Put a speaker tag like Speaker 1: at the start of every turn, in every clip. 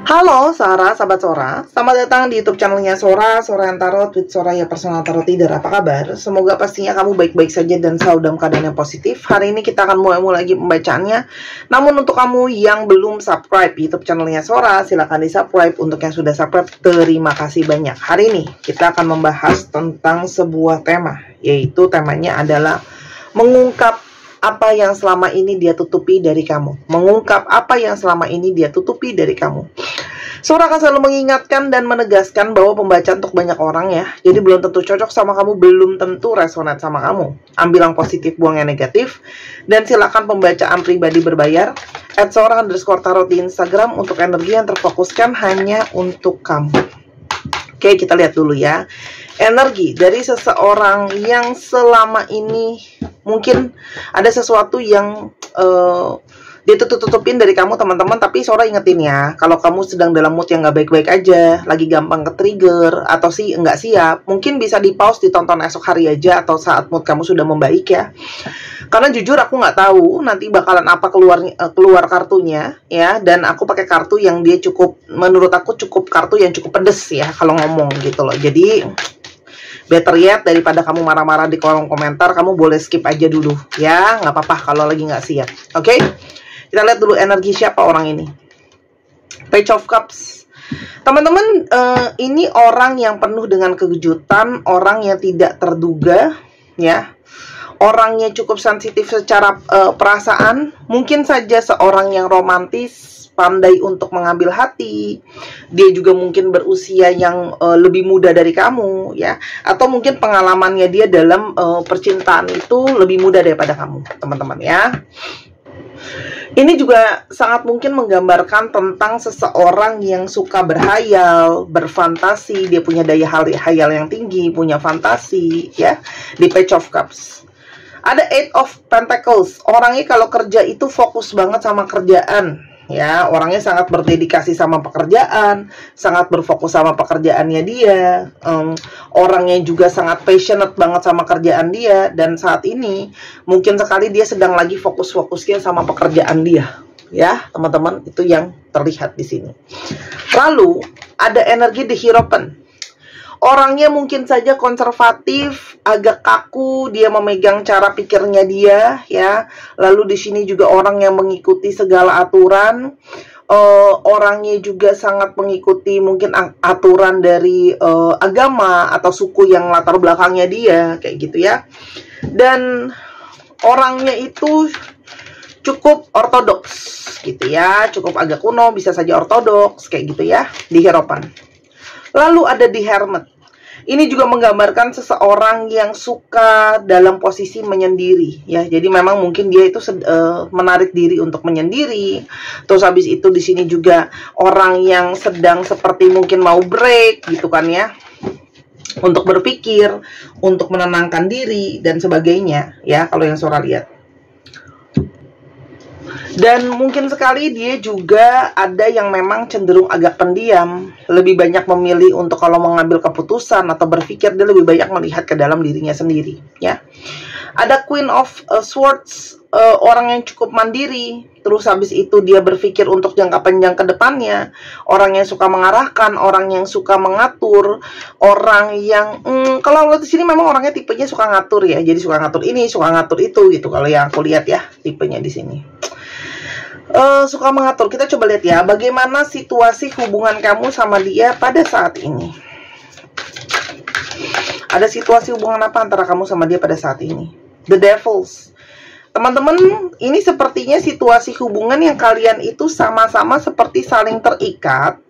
Speaker 1: Halo Sarah, sahabat Sora. Selamat datang di YouTube channelnya Sora, Sora yang Tarot with Soraya Personal Tarot Reader. Apa kabar? Semoga pastinya kamu baik-baik saja dan selalu dalam keadaan yang positif. Hari ini kita akan mulai lagi pembacaannya. Namun untuk kamu yang belum subscribe YouTube channelnya Sora, silahkan di-subscribe. Untuk yang sudah subscribe, terima kasih banyak. Hari ini kita akan membahas tentang sebuah tema, yaitu temanya adalah mengungkap apa yang selama ini dia tutupi dari kamu. Mengungkap apa yang selama ini dia tutupi dari kamu. Sora akan selalu mengingatkan dan menegaskan bahwa pembacaan untuk banyak orang ya. Jadi belum tentu cocok sama kamu, belum tentu resonate sama kamu. Ambil yang positif, buang yang negatif. Dan silakan pembacaan pribadi berbayar @sora_tarot di Instagram untuk energi yang terfokuskan hanya untuk kamu. Oke, kita lihat dulu ya. Energi dari seseorang yang selama ini mungkin ada sesuatu yang dia tutupin dari kamu, teman-teman. Tapi Sora ingetin ya, kalau kamu sedang dalam mood yang nggak baik-baik aja, lagi gampang ke-trigger, atau sih nggak siap, mungkin bisa di-pause, ditonton esok hari aja, atau saat mood kamu sudah membaik ya. Karena jujur aku nggak tahu nanti bakalan apa keluar kartunya ya, dan aku pakai kartu yang dia cukup, menurut aku cukup kartu yang cukup pedes ya kalau ngomong gitu loh. Jadi better yet, daripada kamu marah-marah di kolom komentar, kamu boleh skip aja dulu ya, nggak apa-apa kalau lagi nggak siap. Oke? Kita lihat dulu energi siapa orang ini. Page of Cups. Teman-teman, ini orang yang penuh dengan kejutan, orang yang tidak terduga ya. Orangnya cukup sensitif secara perasaan, mungkin saja seorang yang romantis, pandai untuk mengambil hati. Dia juga mungkin berusia yang lebih muda dari kamu ya, atau mungkin pengalamannya dia dalam percintaan itu lebih muda daripada kamu, teman-teman ya. Ini juga sangat mungkin menggambarkan tentang seseorang yang suka berhayal, berfantasi. Dia punya daya hayal yang tinggi, punya fantasi ya. Di Page of Cups ada Eight of Pentacles. Orangnya kalau kerja itu fokus banget sama kerjaan ya. Orangnya sangat berdedikasi sama pekerjaan, sangat berfokus sama pekerjaannya dia. Orangnya juga sangat passionate banget sama kerjaan dia. Dan saat ini mungkin sekali dia sedang lagi fokus-fokusnya sama pekerjaan dia ya, teman-teman. Itu yang terlihat di sini. Lalu ada energi The Hierophant. Orangnya mungkin saja konservatif, agak kaku, dia memegang cara pikirnya dia ya. Lalu di sini juga orang yang mengikuti segala aturan. Orangnya juga sangat mengikuti mungkin aturan dari agama atau suku yang latar belakangnya dia, kayak gitu ya. Dan orangnya itu cukup ortodoks gitu ya, cukup agak kuno, bisa saja ortodoks kayak gitu ya, di Hierophant. Lalu ada di Hermit. Ini juga menggambarkan seseorang yang suka dalam posisi menyendiri ya. Jadi memang mungkin dia itu menarik diri untuk menyendiri. Terus habis itu di sini juga orang yang sedang seperti mungkin mau break gitu kan ya. Untuk berpikir, untuk menenangkan diri dan sebagainya ya, kalau yang Sora lihat. Dan mungkin sekali dia juga ada yang memang cenderung agak pendiam, lebih banyak memilih untuk kalau mengambil keputusan atau berpikir, dia lebih banyak melihat ke dalam dirinya sendiri ya. Ada Queen of Swords, orang yang cukup mandiri, terus habis itu dia berpikir untuk jangka panjang ke depannya, orang yang suka mengarahkan, orang yang suka mengatur, orang yang kalau di sini memang orangnya tipenya suka ngatur ya, jadi suka ngatur ini, suka ngatur itu gitu kalau yang aku lihat ya, tipenya di sini. Suka mengatur. Kita coba lihat ya, bagaimana situasi hubungan kamu sama dia pada saat ini. Ada situasi hubungan apa antara kamu sama dia pada saat ini? The Devils. Teman-teman, ini sepertinya situasi hubungan yang kalian itu sama-sama seperti saling terikat.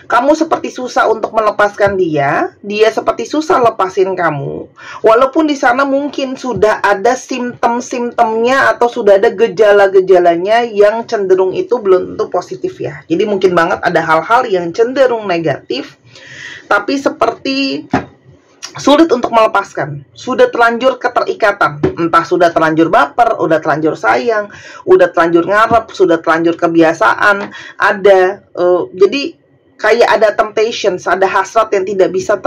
Speaker 1: Kamu seperti susah untuk melepaskan dia, dia seperti susah lepasin kamu. Walaupun di sana mungkin sudah ada simptom-simptomnya atau sudah ada gejala-gejalanya yang cenderung itu belum tentu positif ya. Jadi mungkin banget ada hal-hal yang cenderung negatif, tapi seperti sulit untuk melepaskan. Sudah terlanjur keterikatan. Entah sudah terlanjur baper, udah terlanjur sayang, udah terlanjur ngarep, sudah terlanjur kebiasaan. Ada, jadi kayak ada temptations, ada hasrat yang tidak bisa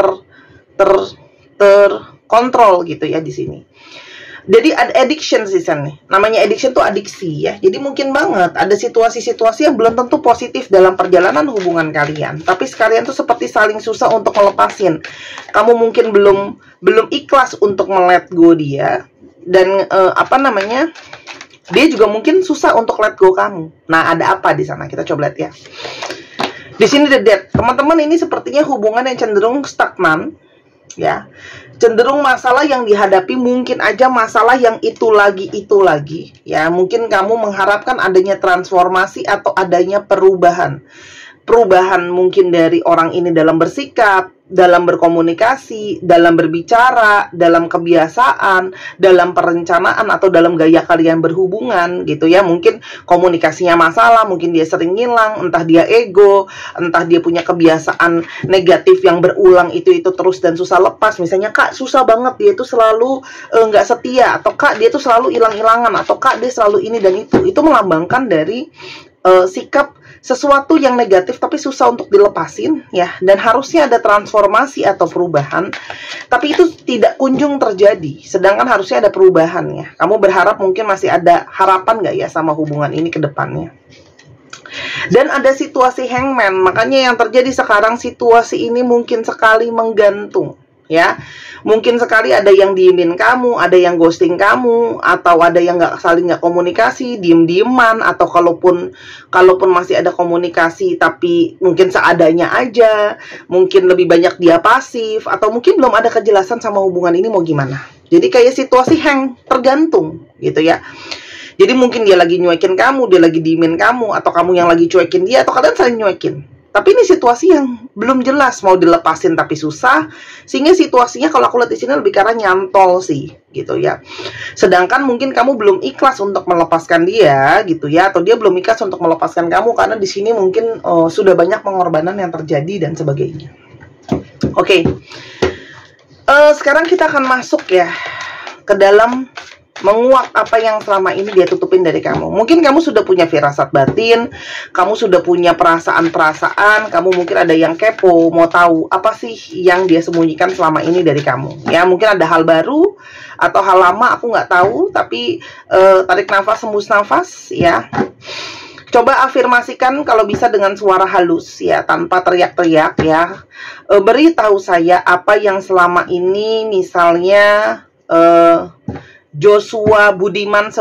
Speaker 1: terkontrol gitu ya di sini. Jadi ada addiction sih Sen nih. Namanya addiction tuh adiksi ya. Jadi mungkin banget ada situasi-situasi yang belum tentu positif dalam perjalanan hubungan kalian. Tapi sekalian tuh seperti saling susah untuk melepasin. Kamu mungkin belum ikhlas untuk let go dia, dan dia juga mungkin susah untuk let go kamu. Nah, ada apa di sana? Kita coba lihat ya. Di sini the Death. Teman-teman, ini sepertinya hubungan yang cenderung stagnan ya. Cenderung masalah yang dihadapi, mungkin aja masalah yang itu lagi ya. Mungkin kamu mengharapkan adanya transformasi atau adanya perubahan mungkin dari orang ini dalam bersikap, dalam berkomunikasi, dalam berbicara, dalam kebiasaan, dalam perencanaan, atau dalam gaya kalian berhubungan gitu ya. Mungkin komunikasinya masalah, mungkin dia sering ngilang, entah dia ego, entah dia punya kebiasaan negatif yang berulang itu terus dan susah lepas. Misalnya, Kak, susah banget, dia itu selalu nggak setia, atau Kak, dia itu selalu hilang-hilangan, atau Kak, dia selalu ini dan itu melambangkan dari sikap sesuatu yang negatif tapi susah untuk dilepasin ya, dan harusnya ada transformasi atau perubahan tapi itu tidak kunjung terjadi, sedangkan harusnya ada perubahan ya. Kamu berharap mungkin masih ada harapan nggak ya sama hubungan ini ke depannya. Dan ada situasi hangman, makanya yang terjadi sekarang situasi ini mungkin sekali menggantung ya. Mungkin sekali ada yang diemin kamu, ada yang ghosting kamu, atau ada yang saling nggak komunikasi, diem-dieman, atau kalaupun masih ada komunikasi tapi mungkin seadanya aja, mungkin lebih banyak dia pasif, atau mungkin belum ada kejelasan sama hubungan ini mau gimana. Jadi kayak situasi tergantung gitu ya. Jadi mungkin dia lagi nyuekin kamu, dia lagi diemin kamu, atau kamu yang lagi cuekin dia, atau kalian saling nyuekin. Tapi ini situasi yang belum jelas, mau dilepasin tapi susah, sehingga situasinya kalau aku lihat di sini lebih ke arah nyantol sih, gitu ya. Sedangkan mungkin kamu belum ikhlas untuk melepaskan dia, gitu ya, atau dia belum ikhlas untuk melepaskan kamu karena di sini mungkin sudah banyak pengorbanan yang terjadi dan sebagainya. Oke. Sekarang kita akan masuk ya ke dalam menguak apa yang selama ini dia tutupin dari kamu. Mungkin kamu sudah punya firasat batin, kamu sudah punya perasaan-perasaan, kamu mungkin ada yang kepo, mau tahu apa sih yang dia sembunyikan selama ini dari kamu. Ya, mungkin ada hal baru atau hal lama, aku nggak tahu, tapi tarik nafas, hembus nafas ya. Coba afirmasikan kalau bisa dengan suara halus ya, tanpa teriak-teriak ya. Beritahu saya apa yang selama ini misalnya Joshua Budiman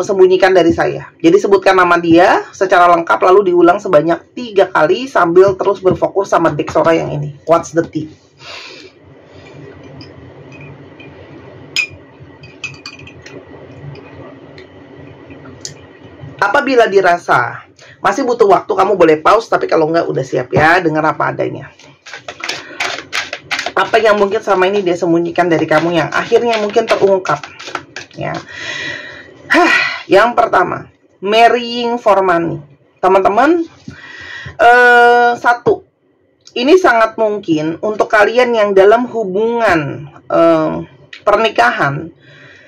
Speaker 1: sembunyikan dari saya. Jadi sebutkan nama dia secara lengkap lalu diulang sebanyak 3 kali sambil terus berfokus sama deck suara yang ini. What's the tea? Apabila dirasa masih butuh waktu, kamu boleh pause, tapi kalau enggak udah siap ya, dengar apa adanya. Apa yang mungkin selama ini dia sembunyikan dari kamu yang akhirnya mungkin terungkap ya. Yang pertama, marrying for money. Teman-teman, satu, ini sangat mungkin untuk kalian yang dalam hubungan pernikahan,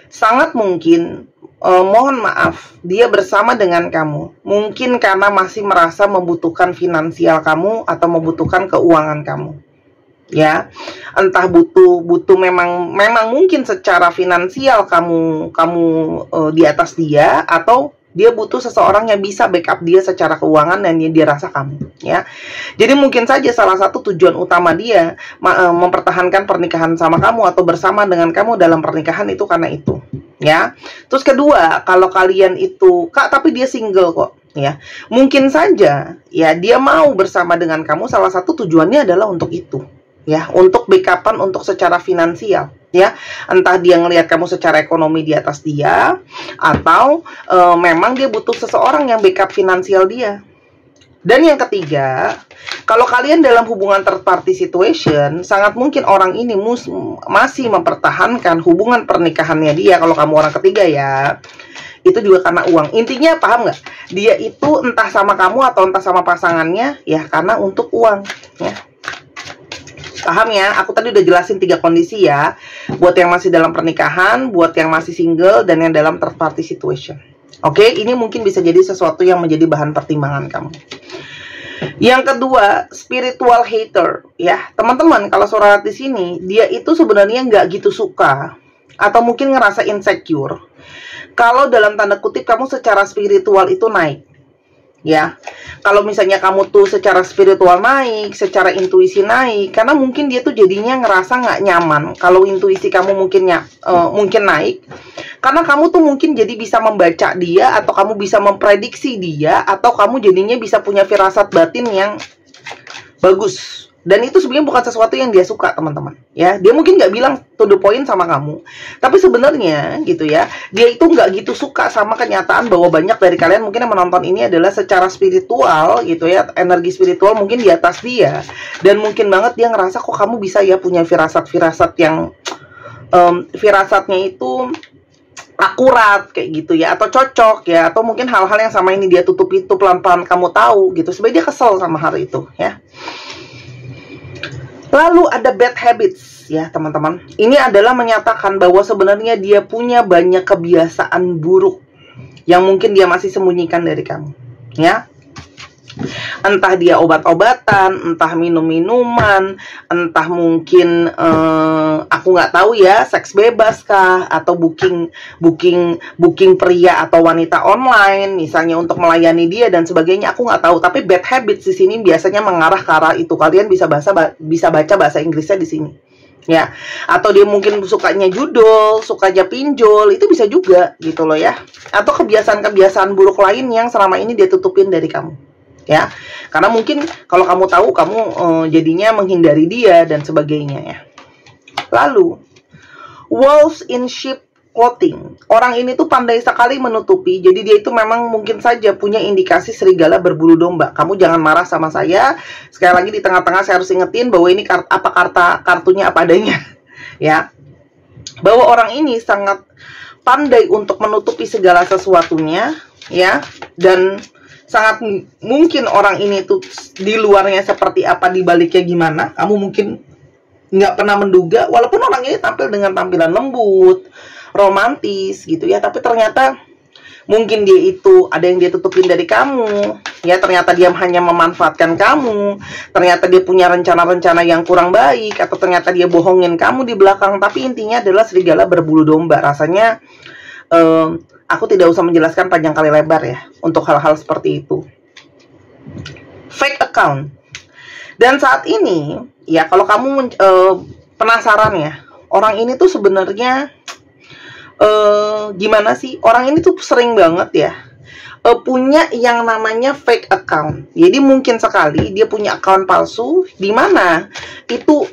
Speaker 1: sangat mungkin mohon maaf, dia bersama dengan kamu mungkin karena masih merasa membutuhkan finansial kamu atau membutuhkan keuangan kamu. Ya, entah butuh memang mungkin secara finansial kamu di atas dia, atau dia butuh seseorang yang bisa backup dia secara keuangan dan dia rasa kamu ya. Jadi mungkin saja salah satu tujuan utama dia mempertahankan pernikahan sama kamu atau bersama dengan kamu dalam pernikahan itu karena itu ya. Terus kedua, kalau kalian itu, Kak, tapi dia single kok ya, mungkin saja ya dia mau bersama dengan kamu, salah satu tujuannya adalah untuk itu ya, untuk backupan untuk secara finansial ya. Entah dia ngelihat kamu secara ekonomi di atas dia, atau memang dia butuh seseorang yang backup finansial dia. Dan yang ketiga, kalau kalian dalam hubungan third party situation, sangat mungkin orang ini masih mempertahankan hubungan pernikahannya dia. Kalau kamu orang ketiga ya, itu juga karena uang. Intinya paham nggak? Dia itu entah sama kamu atau entah sama pasangannya ya karena untuk uang ya. Paham ya? Aku tadi udah jelasin 3 kondisi ya. Buat yang masih dalam pernikahan, buat yang masih single, dan yang dalam third party situation. Oke, ini mungkin bisa jadi sesuatu yang menjadi bahan pertimbangan kamu. Yang kedua, spiritual hater ya. Teman-teman, kalau suara di sini, dia itu sebenarnya nggak gitu suka atau mungkin ngerasa insecure kalau dalam tanda kutip kamu secara spiritual itu naik. Ya, kalau misalnya kamu tuh secara spiritual naik, secara intuisi naik, karena mungkin dia tuh jadinya ngerasa nggak nyaman kalau intuisi kamu mungkin naik, karena kamu tuh mungkin jadi bisa membaca dia, atau kamu bisa memprediksi dia, atau kamu jadinya bisa punya firasat batin yang bagus. Dan itu sebenarnya bukan sesuatu yang dia suka, teman-teman. Ya, dia mungkin nggak bilang to the point sama kamu, tapi sebenarnya gitu ya, dia itu nggak gitu suka sama kenyataan bahwa banyak dari kalian mungkin yang menonton ini adalah secara spiritual gitu ya, energi spiritual mungkin di atas dia, dan mungkin banget dia ngerasa kok kamu bisa ya punya firasat-firasat yang firasatnya itu akurat kayak gitu ya, atau cocok ya, atau mungkin hal-hal yang sama ini dia tutupi itu pelan-pelan kamu tahu gitu. Sebenarnya dia kesel sama hal itu ya. Lalu ada bad habits ya teman-teman. Ini adalah menyatakan bahwa sebenarnya dia punya banyak kebiasaan buruk yang mungkin dia masih sembunyikan dari kamu ya. Entah dia obat-obatan, entah minum-minuman, entah mungkin aku nggak tahu ya, seks bebas kah, atau booking pria atau wanita online misalnya untuk melayani dia dan sebagainya. Aku nggak tahu, tapi bad habits di sini biasanya mengarah ke arah itu. Kalian bisa baca bahasa Inggrisnya di sini ya, atau dia mungkin sukanya judul, sukanya pinjol, itu bisa juga gitu loh ya, atau kebiasaan-kebiasaan buruk lain yang selama ini dia tutupin dari kamu ya, karena mungkin kalau kamu tahu kamu jadinya menghindari dia dan sebagainya ya. Lalu wolves in sheep clothing, orang ini tuh pandai sekali menutupi, jadi dia itu memang mungkin saja punya indikasi serigala berbulu domba. Kamu jangan marah sama saya, sekali lagi di tengah-tengah saya harus ingetin bahwa ini kartunya apa adanya ya, bahwa orang ini sangat pandai untuk menutupi segala sesuatunya ya, dan sangat mungkin orang ini tuh di luarnya seperti apa, di baliknya gimana, kamu mungkin nggak pernah menduga. Walaupun orang ini tampil dengan tampilan lembut, romantis gitu ya, tapi ternyata mungkin dia itu ada yang dia tutupin dari kamu ya. Ternyata dia hanya memanfaatkan kamu, ternyata dia punya rencana-rencana yang kurang baik, atau ternyata dia bohongin kamu di belakang. Tapi intinya adalah serigala berbulu domba. Rasanya aku tidak usah menjelaskan panjang kali lebar ya untuk hal-hal seperti itu. Fake account. Dan saat ini ya, kalau kamu penasaran ya, orang ini tuh sebenarnya gimana sih? Orang ini tuh sering banget ya punya yang namanya fake account. Jadi mungkin sekali dia punya account palsu, di mana itu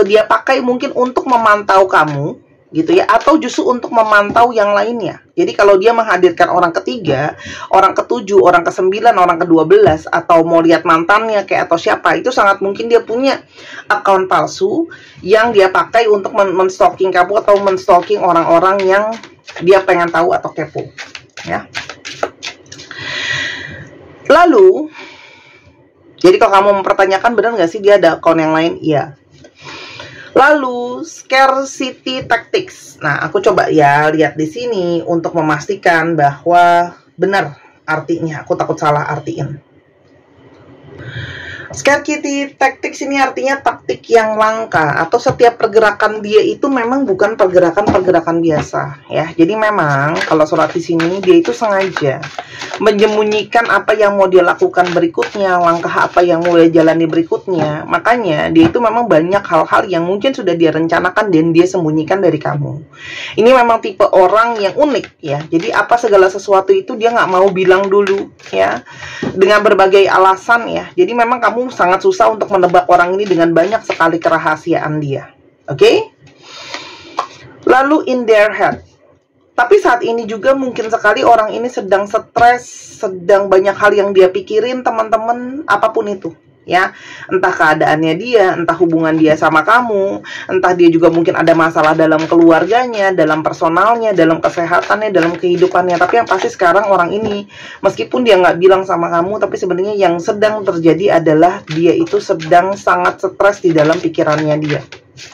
Speaker 1: dia pakai mungkin untuk memantau kamu gitu ya, atau justru untuk memantau yang lainnya. Jadi kalau dia menghadirkan orang ketiga, orang ketujuh, orang ke-9, orang ke-12, atau mau lihat mantannya kayak atau siapa, itu sangat mungkin dia punya account palsu yang dia pakai untuk men-stalking kamu, atau men-stalking orang-orang yang dia pengen tahu atau kepo ya. Lalu jadi kalau kamu mempertanyakan benar nggak sih dia ada account yang lain? Iya. Lalu scarcity tactics. Nah, aku coba ya lihat di sini untuk memastikan bahwa benar artinya. Aku takut salah artiin. Scarcity tactics ini artinya taktik yang langka, atau setiap pergerakan dia itu memang bukan pergerakan-pergerakan biasa ya. Jadi memang kalau surat di sini dia itu sengaja menyembunyikan apa yang mau dia lakukan berikutnya, langkah apa yang mau dia jalani berikutnya. Makanya dia itu memang banyak hal-hal yang mungkin sudah dia rencanakan dan dia sembunyikan dari kamu. Ini memang tipe orang yang unik ya. Jadi apa segala sesuatu itu dia nggak mau bilang dulu ya, dengan berbagai alasan ya. Jadi memang kamu sangat susah untuk menebak orang ini dengan banyak sekali kerahasiaan dia. Oke? Lalu in their head. Tapi saat ini juga mungkin sekali orang ini sedang stres, sedang banyak hal yang dia pikirin, teman-teman, apapun itu ya. Entah keadaannya dia, entah hubungan dia sama kamu, entah dia juga mungkin ada masalah dalam keluarganya, dalam personalnya, dalam kesehatannya, dalam kehidupannya. Tapi yang pasti sekarang orang ini, meskipun dia nggak bilang sama kamu, tapi sebenarnya yang sedang terjadi adalah dia itu sedang sangat stres di dalam pikirannya dia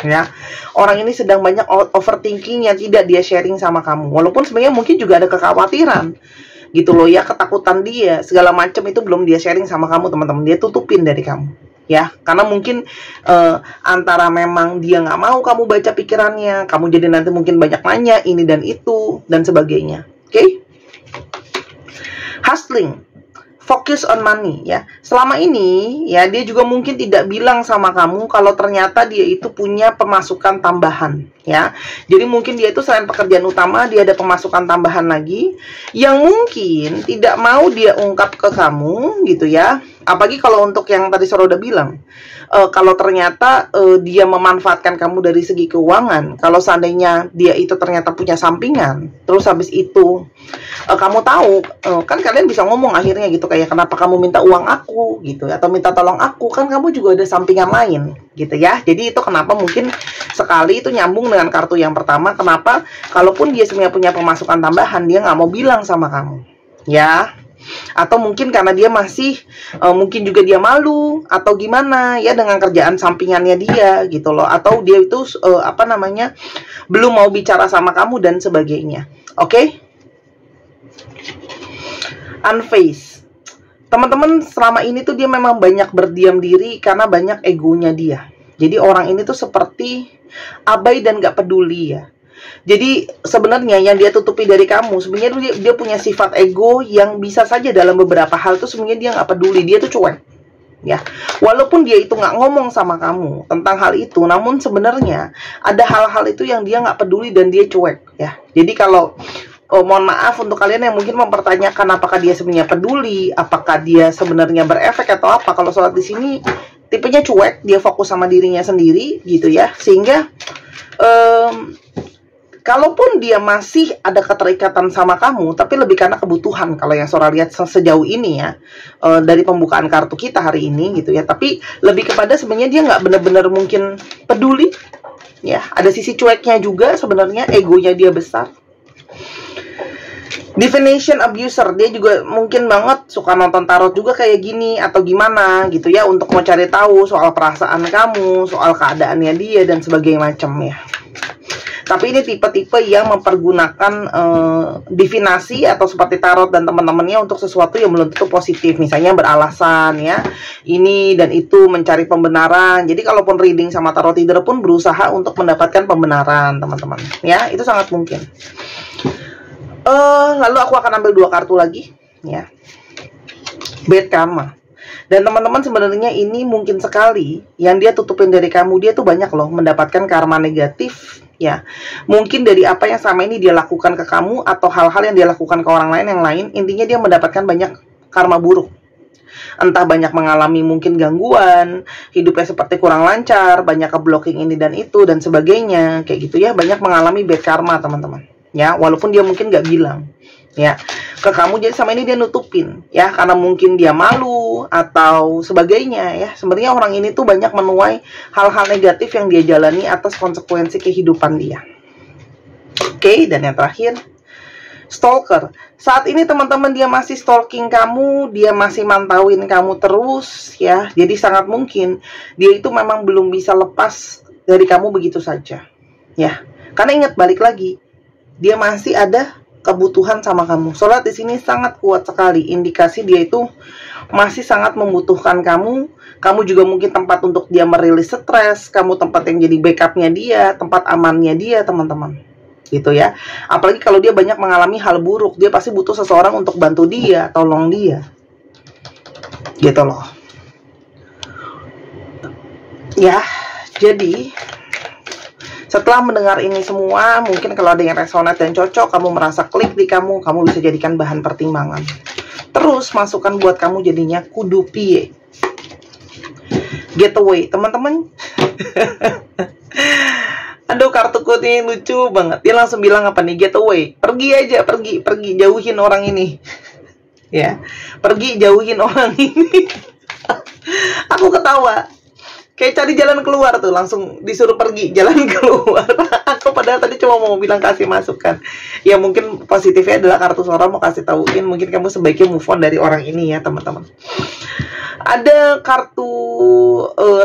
Speaker 1: ya. Orang ini sedang banyak overthinking yang tidak dia sharing sama kamu, walaupun sebenarnya mungkin juga ada kekhawatiran gitu loh ya, ketakutan dia segala macam itu belum dia sharing sama kamu, teman-teman. Dia tutupin dari kamu ya, karena mungkin antara memang dia nggak mau kamu baca pikirannya, kamu jadi nanti mungkin banyak nanya ini dan itu dan sebagainya. Oke? Hustling, focus on money, ya. Selama ini ya dia juga mungkin tidak bilang sama kamu kalau ternyata dia itu punya pemasukan tambahan, ya. Jadi mungkin dia itu selain pekerjaan utama dia ada pemasukan tambahan lagi yang mungkin tidak mau dia ungkap ke kamu gitu ya. Apalagi kalau untuk yang tadi Sora udah bilang, kalau ternyata dia memanfaatkan kamu dari segi keuangan, kalau seandainya dia itu ternyata punya sampingan, terus habis itu kamu tahu, kan kalian bisa ngomong akhirnya gitu, kayak kenapa kamu minta uang aku gitu, atau minta tolong aku, kan kamu juga ada sampingan lain gitu ya. Jadi itu kenapa mungkin sekali itu nyambung dengan kartu yang pertama, kenapa kalaupun dia sebenarnya punya pemasukan tambahan, dia nggak mau bilang sama kamu, ya. Atau mungkin karena dia masih mungkin juga dia malu atau gimana ya dengan kerjaan sampingannya dia gitu loh, atau dia itu apa namanya, belum mau bicara sama kamu dan sebagainya. Oke? Unfazed, teman-teman, selama ini tuh dia memang banyak berdiam diri karena banyak egonya dia. Jadi orang ini tuh seperti abai dan gak peduli, ya. Jadi sebenarnya yang dia tutupi dari kamu, sebenarnya dia punya sifat ego yang bisa saja dalam beberapa hal tuh sebenarnya dia nggak peduli, dia tuh cuek, ya. Walaupun dia itu nggak ngomong sama kamu tentang hal itu, namun sebenarnya ada hal-hal itu yang dia nggak peduli dan dia cuek, ya. Jadi kalau mohon maaf untuk kalian yang mungkin mempertanyakan apakah dia sebenarnya peduli, apakah dia sebenarnya berefek atau apa, kalau sholat di sini tipenya cuek, dia fokus sama dirinya sendiri gitu ya, sehingga kalaupun dia masih ada keterikatan sama kamu, tapi lebih karena kebutuhan. Kalau yang Sora lihat sejauh ini ya, dari pembukaan kartu kita hari ini gitu ya. Tapi lebih kepada sebenarnya dia nggak benar-benar mungkin peduli. Ya, ada sisi cueknya juga sebenarnya, egonya dia besar. Divination abuser, dia juga mungkin banget suka nonton tarot juga kayak gini atau gimana gitu ya, untuk mau cari tahu soal perasaan kamu, soal keadaannya dia dan sebagainya macam ya. Tapi ini tipe-tipe yang mempergunakan divinasi atau seperti tarot dan teman-temannya untuk sesuatu yang belum tentu positif. Misalnya beralasan ya, ini dan itu, mencari pembenaran. Jadi kalaupun reading sama tarot reader pun berusaha untuk mendapatkan pembenaran, teman-teman. Ya, itu sangat mungkin. Lalu aku akan ambil 2 kartu lagi ya. Bad karma. Dan teman-teman sebenarnya ini mungkin sekali yang dia tutupin dari kamu, dia tuh banyak loh mendapatkan karma negatif ya. Mungkin dari apa yang selama ini dia lakukan ke kamu atau hal-hal yang dia lakukan ke orang lain yang lain, intinya dia mendapatkan banyak karma buruk. Entah banyak mengalami mungkin gangguan, hidupnya seperti kurang lancar, banyak ke-blocking ini dan itu dan sebagainya, kayak gitu ya, banyak mengalami bad karma, teman-teman. Ya, walaupun dia mungkin nggak bilang ya ke kamu, jadi sama ini dia nutupin ya, karena mungkin dia malu atau sebagainya ya. Sebenarnya orang ini tuh banyak menuai hal-hal negatif yang dia jalani atas konsekuensi kehidupan dia. Oke, dan yang terakhir, stalker. Saat ini teman-teman dia masih stalking kamu, dia masih mantauin kamu terus ya. Jadi sangat mungkin dia itu memang belum bisa lepas dari kamu begitu saja ya. Karena ingat, balik lagi, dia masih ada kebutuhan sama kamu. Sholat di sini sangat kuat sekali, indikasi dia itu masih sangat membutuhkan kamu. Kamu juga mungkin tempat untuk dia merilis stres, kamu tempat yang jadi backupnya dia, tempat amannya dia, teman-teman. Gitu ya. Apalagi kalau dia banyak mengalami hal buruk, dia pasti butuh seseorang untuk bantu dia, tolong dia. Gitu loh. Ya, jadi setelah mendengar ini semua, mungkin kalau ada yang resonate dan cocok, kamu merasa klik di kamu bisa jadikan bahan pertimbangan. Terus masukan buat kamu jadinya kudu piye. Getaway, teman-teman. Aduh, kartuku ini lucu banget. Dia langsung bilang apa nih? Getaway. Pergi aja, pergi, jauhin orang ini. Ya, pergi jauhin orang ini. Aku ketawa. Kayak cari jalan keluar tuh, langsung disuruh pergi jalan keluar. Aku padahal tadi cuma mau bilang kasih masukan. Ya mungkin positifnya adalah kartu Sora mau kasih tauin, mungkin kamu sebaiknya move on dari orang ini ya, teman-teman. Ada kartu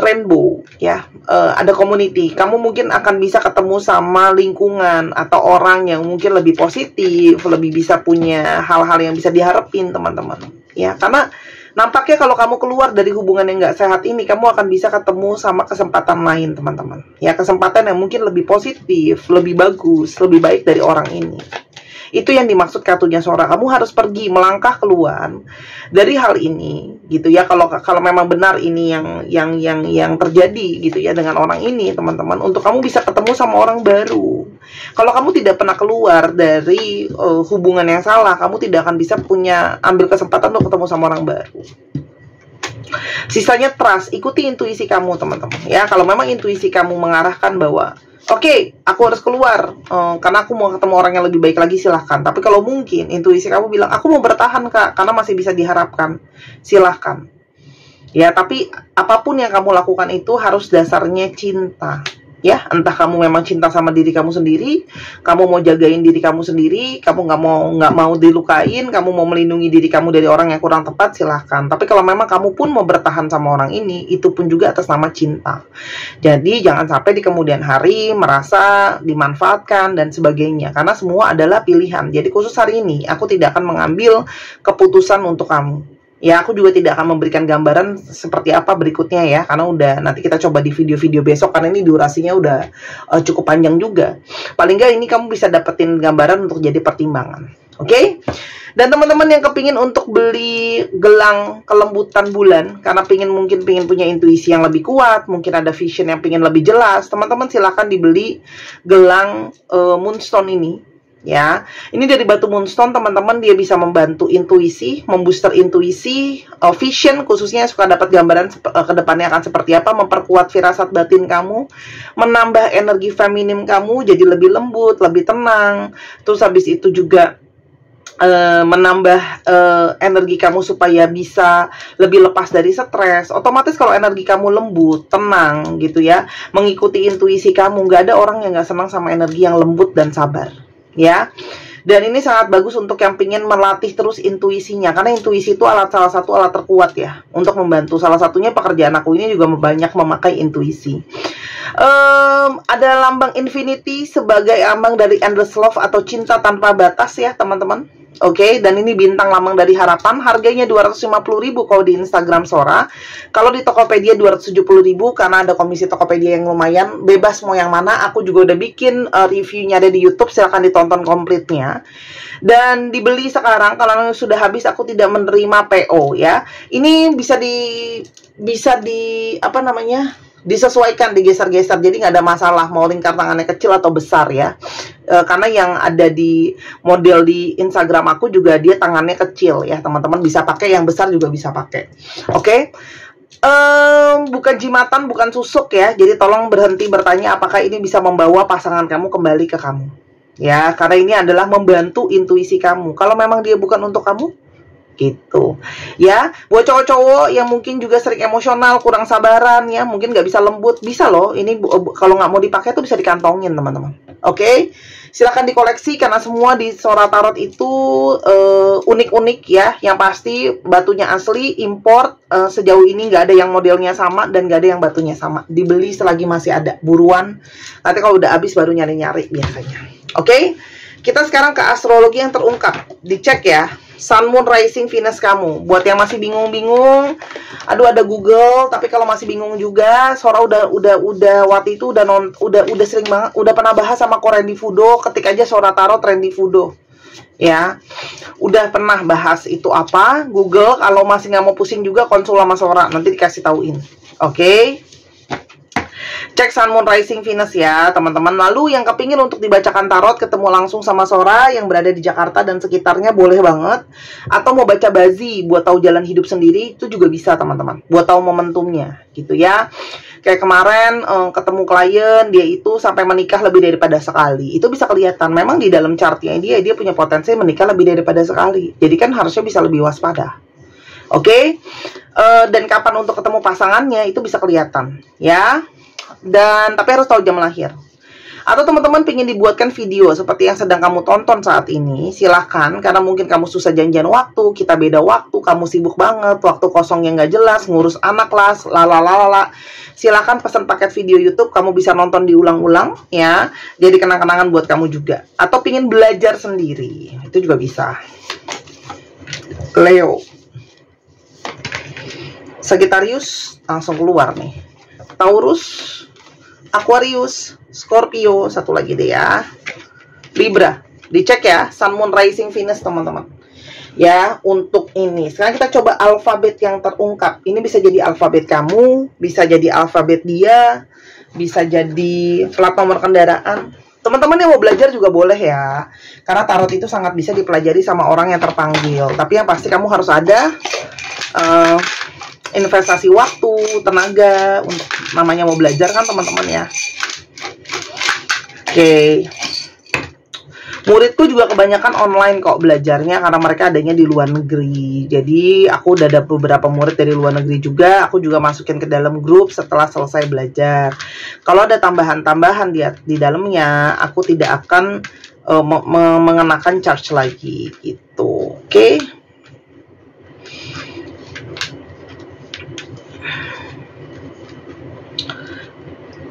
Speaker 1: rainbow ya, ada community. Kamu mungkin akan bisa ketemu sama lingkungan atau orang yang mungkin lebih positif, lebih bisa punya hal-hal yang bisa diharapin teman-teman ya. Karena nampaknya kalau kamu keluar dari hubungan yang nggak sehat ini, kamu akan bisa ketemu sama kesempatan lain teman-teman ya, kesempatan yang mungkin lebih positif, lebih bagus, lebih baik dari orang ini. Itu yang dimaksud kartunya Sora. Kamu harus pergi, melangkah keluar dari hal ini gitu ya. Kalau memang benar ini yang terjadi gitu ya dengan orang ini teman-teman, untuk kamu bisa ketemu sama orang baru. Kalau kamu tidak pernah keluar dari hubungan yang salah, kamu tidak akan bisa ambil kesempatan untuk ketemu sama orang baru. Sisanya trust, ikuti intuisi kamu teman-teman ya. Kalau memang intuisi kamu mengarahkan bahwa oke, aku harus keluar karena aku mau ketemu orang yang lebih baik lagi, silahkan. Tapi kalau mungkin intuisi kamu bilang aku mau bertahan kak, karena masih bisa diharapkan, silahkan ya. Tapi apapun yang kamu lakukan itu harus dasarnya cinta ya. Entah kamu memang cinta sama diri kamu sendiri, kamu mau jagain diri kamu sendiri, kamu nggak mau dilukain, kamu mau melindungi diri kamu dari orang yang kurang tepat, silahkan. Tapi kalau memang kamu pun mau bertahan sama orang ini, itu pun juga atas nama cinta. Jadi jangan sampai di kemudian hari merasa dimanfaatkan dan sebagainya, karena semua adalah pilihan. Jadi khusus hari ini aku tidak akan mengambil keputusan untuk kamu ya. Aku juga tidak akan memberikan gambaran seperti apa berikutnya ya, karena udah nanti kita coba di video-video besok, karena ini durasinya udah cukup panjang juga. Paling nggak ini kamu bisa dapetin gambaran untuk jadi pertimbangan. Oke? Dan teman-teman yang kepingin untuk beli gelang kelembutan bulan, karena mungkin pingin punya intuisi yang lebih kuat, mungkin ada vision yang pingin lebih jelas, teman-teman silahkan dibeli gelang Moonstone ini ya. Ini dari batu moonstone teman-teman, dia bisa membantu intuisi, membooster intuisi, vision khususnya, suka dapat gambaran ke depannya akan seperti apa, memperkuat firasat batin kamu, menambah energi feminim kamu jadi lebih lembut, lebih tenang. Terus habis itu juga menambah energi kamu supaya bisa lebih lepas dari stres. Otomatis kalau energi kamu lembut, tenang gitu ya, mengikuti intuisi kamu, nggak ada orang yang nggak senang sama energi yang lembut dan sabar ya. Dan ini sangat bagus untuk yang pingin melatih terus intuisinya, karena intuisi itu salah satu alat terkuat ya untuk membantu. Salah satunya pekerjaan aku ini juga banyak memakai intuisi. Ada lambang infinity sebagai lambang dari endless love atau cinta tanpa batas ya teman-teman. Oke, dan ini bintang lambang dari harapan. Harganya 250.000 kalau di Instagram Sora. Kalau di Tokopedia 270.000 karena ada komisi Tokopedia yang lumayan. Bebas mau yang mana. Aku juga udah bikin reviewnya ada di YouTube. Silahkan ditonton komplitnya. Dan dibeli sekarang. Kalau sudah habis aku tidak menerima PO ya. Ini bisa di apa namanya? Disesuaikan, digeser-geser, jadi nggak ada masalah mau lingkar tangannya kecil atau besar ya. Karena yang ada di model di Instagram aku juga dia tangannya kecil ya, teman-teman bisa pakai, yang besar juga bisa pakai. Oke. Bukan jimatan, bukan susuk ya, jadi tolong berhenti bertanya apakah ini bisa membawa pasangan kamu kembali ke kamu ya, karena ini adalah membantu intuisi kamu. Kalau memang dia bukan untuk kamu, gitu ya. Buat cowok-cowok yang mungkin juga sering emosional, kurang sabaran ya, mungkin nggak bisa lembut, bisa loh ini kalau nggak mau dipakai tuh bisa dikantongin teman-teman. Oke, silahkan dikoleksi karena semua di Sora Tarot itu unik-unik ya. Yang pasti batunya asli, import, sejauh ini nggak ada yang modelnya sama dan nggak ada yang batunya sama. Dibeli selagi masih ada, buruan, nanti kalau udah habis baru nyari-nyari biasanya. Oke, kita sekarang ke astrologi yang terungkap. Dicek ya, Sun, Moon, Rising, Venus kamu. Buat yang masih bingung-bingung, aduh ada Google, tapi kalau masih bingung juga, Sora udah waktu itu udah sering banget, udah pernah bahas sama ko Randy Fudo, ketik aja Sora Tarot Randy Fudo. Ya, udah pernah bahas itu apa, Google. Kalau masih nggak mau pusing juga, konsul sama Sora, nanti dikasih tauin. Oke. Cek Sun, Moon, Rising, Venus ya teman-teman. Lalu yang kepingin untuk dibacakan tarot, ketemu langsung sama Sora yang berada di Jakarta dan sekitarnya, boleh banget. Atau mau baca bazi buat tahu jalan hidup sendiri, itu juga bisa teman-teman, buat tahu momentumnya gitu ya. Kayak kemarin ketemu klien, dia itu sampai menikah lebih daripada sekali. Itu bisa kelihatan memang di dalam chartnya dia punya potensi menikah lebih daripada sekali. Jadi kan harusnya bisa lebih waspada. Oke. Dan kapan untuk ketemu pasangannya itu bisa kelihatan ya. Dan tapi harus tahu jam lahir. Atau teman-teman pengen dibuatkan video seperti yang sedang kamu tonton saat ini, silahkan. Karena mungkin kamu susah janjian waktu, kita beda waktu, kamu sibuk banget, waktu kosong yang nggak jelas, ngurus anak lah, lalalala. Silahkan pesan paket video YouTube, kamu bisa nonton diulang-ulang ya. Jadi kenang-kenangan buat kamu juga. Atau pengen belajar sendiri, itu juga bisa. Leo, Sagittarius langsung keluar nih. Taurus, Aquarius, Scorpio, satu lagi deh ya. Libra, dicek ya, Sun, Moon, Rising, Venus teman-teman. Ya, untuk ini. Sekarang kita coba alfabet yang terungkap. Ini bisa jadi alfabet kamu, bisa jadi alfabet dia, bisa jadi plat nomor kendaraan. Teman-teman yang mau belajar juga boleh ya. Karena tarot itu sangat bisa dipelajari sama orang yang terpanggil. Tapi yang pasti kamu harus ada investasi waktu, tenaga, namanya mau belajar kan teman-teman ya. Oke. Muridku juga kebanyakan online kok belajarnya karena mereka adanya di luar negeri. Jadi aku udah ada beberapa murid dari luar negeri juga. Aku juga masukin ke dalam grup setelah selesai belajar. Kalau ada tambahan-tambahan di dalamnya, aku tidak akan mengenakan charge lagi gitu. Oke.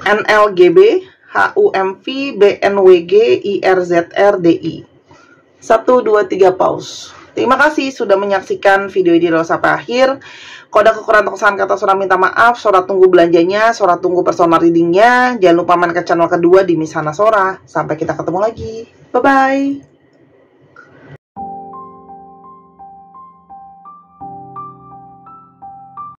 Speaker 1: NLGB, HUMV, BNWG, IRZRDI. 1, 2, 3 pause. Terima kasih sudah menyaksikan video ini sampai akhir. Kalau ada kekurangan kesalahan kata Sora minta maaf. Sora tunggu belanjanya, Sora tunggu personal readingnya. Jangan lupa main ke channel kedua di Miss Hana Sora. Sampai kita ketemu lagi. Bye-bye.